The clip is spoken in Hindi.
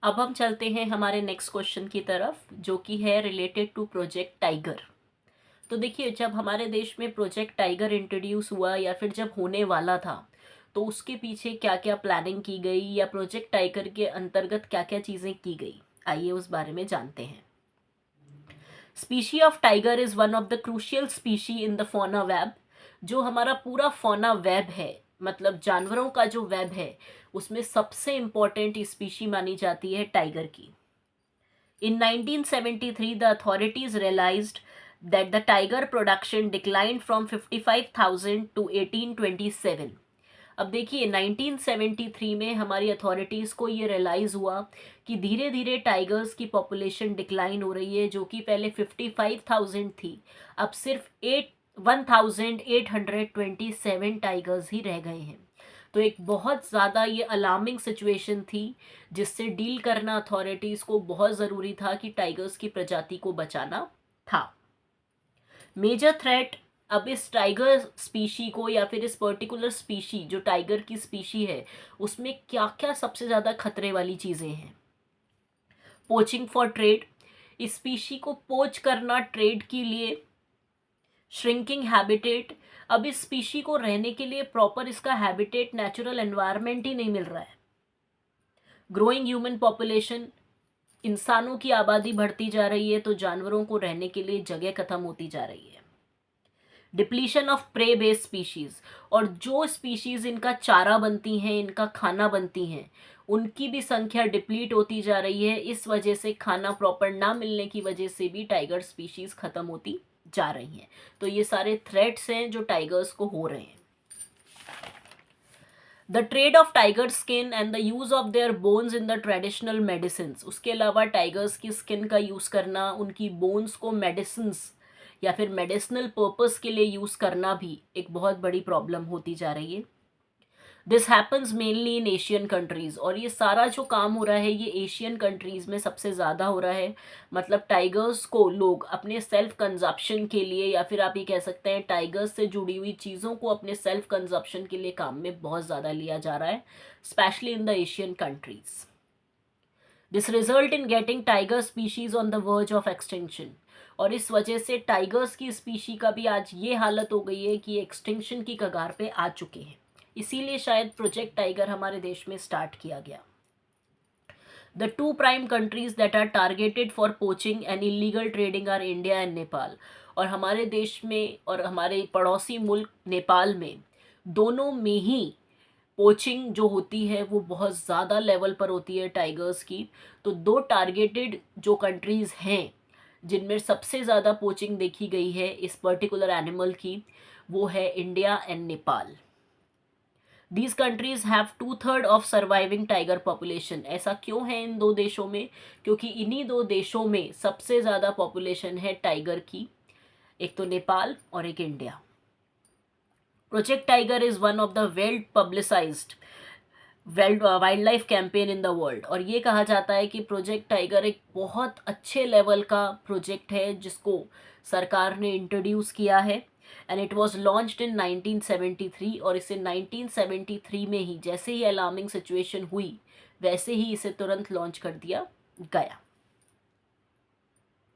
अब हम चलते हैं हमारे नेक्स्ट क्वेश्चन की तरफ, जो कि है रिलेटेड टू प्रोजेक्ट टाइगर। तो देखिए, जब हमारे देश में प्रोजेक्ट टाइगर इंट्रोड्यूस हुआ या फिर जब होने वाला था, तो उसके पीछे क्या क्या प्लानिंग की गई या प्रोजेक्ट टाइगर के अंतर्गत क्या क्या चीज़ें की गई, आइए उस बारे में जानते हैं। Species of tiger is one of the crucial species in the fauna web. जो हमारा पूरा फौना वेब है, मतलब जानवरों का जो वेब है, उसमें सबसे इम्पोर्टेंट स्पीशी मानी जाती है टाइगर की। In 1973, the authorities realized that the tiger production declined from 55,000 to 1827. अब देखिए, 1973 में हमारी अथॉरिटीज़ को ये रियलाइज़ हुआ कि धीरे धीरे टाइगर्स की पॉपुलेशन डिक्लाइन हो रही है, जो कि पहले 55,000 थी, अब सिर्फ 1827 टाइगर्स ही रह गए हैं। तो एक बहुत ज़्यादा ये अलार्मिंग सिचुएशन थी, जिससे डील करना अथॉरिटीज़ को बहुत ज़रूरी था कि टाइगर्स की प्रजाति को बचाना था। मेजर थ्रेट अब इस टाइगर स्पीशी को या फिर इस पर्टिकुलर स्पीशी जो टाइगर की स्पीशी है, उसमें क्या क्या सबसे ज़्यादा खतरे वाली चीज़ें हैं। पोचिंग फॉर ट्रेड, इस स्पीशी को पोच करना ट्रेड के लिए। श्रिंकिंग हैबिटेट, अब इस स्पीशी को रहने के लिए प्रॉपर इसका हैबिटेट, नेचुरल एनवायरनमेंट ही नहीं मिल रहा है। ग्रोइंग ह्यूमन पॉपुलेशन, इंसानों की आबादी बढ़ती जा रही है, तो जानवरों को रहने के लिए जगह खत्म होती जा रही है। Depletion of prey based species, और जो स्पीशीज इनका चारा बनती हैं, इनका खाना बनती हैं, उनकी भी संख्या डिप्लीट होती जा रही है। इस वजह से खाना प्रॉपर ना मिलने की वजह से भी टाइगर स्पीशीज खत्म होती जा रही हैं। तो ये सारे थ्रेट्स हैं जो टाइगर्स को हो रहे हैं। The trade off tiger skin and the use of their bones in the traditional medicine, उसके अलावा टाइगर्स की स्किन का यूज़ करना, उनकी बोन्स को मेडिसिन्स या फिर मेडिसिनल पर्पस के लिए यूज़ करना भी एक बहुत बड़ी प्रॉब्लम होती जा रही है। This happens mainly in Asian countries, और ये सारा जो काम हो रहा है ये एशियन कंट्रीज़ में सबसे ज़्यादा हो रहा है। मतलब टाइगर्स को लोग अपने सेल्फ कंजप्शन के लिए, या फिर आप ये कह सकते हैं टाइगर्स से जुड़ी हुई चीज़ों को अपने सेल्फ कंजप्शन के लिए काम में बहुत ज़्यादा लिया जा रहा है, specially in the Asian countries. This result in getting tiger species on the verge of extinction, और इस वजह से टाइगर्स की स्पीशी का भी आज ये हालत हो गई है कि एक्सटिंक्शन की कगार पे आ चुके हैं। इसीलिए शायद प्रोजेक्ट टाइगर हमारे देश में स्टार्ट किया गया। The two prime countries that are targeted for poaching and illegal trading are India and Nepal, और हमारे देश में और हमारे पड़ोसी मुल्क नेपाल में, दोनों में ही पोचिंग जो होती है वो बहुत ज़्यादा लेवल पर होती है टाइगर्स की। तो दो टारगेटेड जो कंट्रीज़ हैं जिनमें सबसे ज़्यादा पोचिंग देखी गई है इस पर्टिकुलर एनिमल की, वो है India and Nepal. These countries have 2/3 of surviving tiger population. ऐसा क्यों है इन दो देशों में? क्योंकि इन्हीं दो देशों में सबसे ज़्यादा पॉपुलेशन है टाइगर की, एक तो नेपाल और एक India. Project tiger is one of the well publicised wild life campaign in the world, और ये कहा जाता है कि प्रोजेक्ट टाइगर एक बहुत अच्छे लेवल का प्रोजेक्ट है जिसको सरकार ने इंट्रोड्यूस किया है। And it was launched in 1973, और इसे 1973 में ही, जैसे ही अलार्मिंग सिचुएशन हुई, वैसे ही इसे तुरंत लॉन्च कर दिया गया।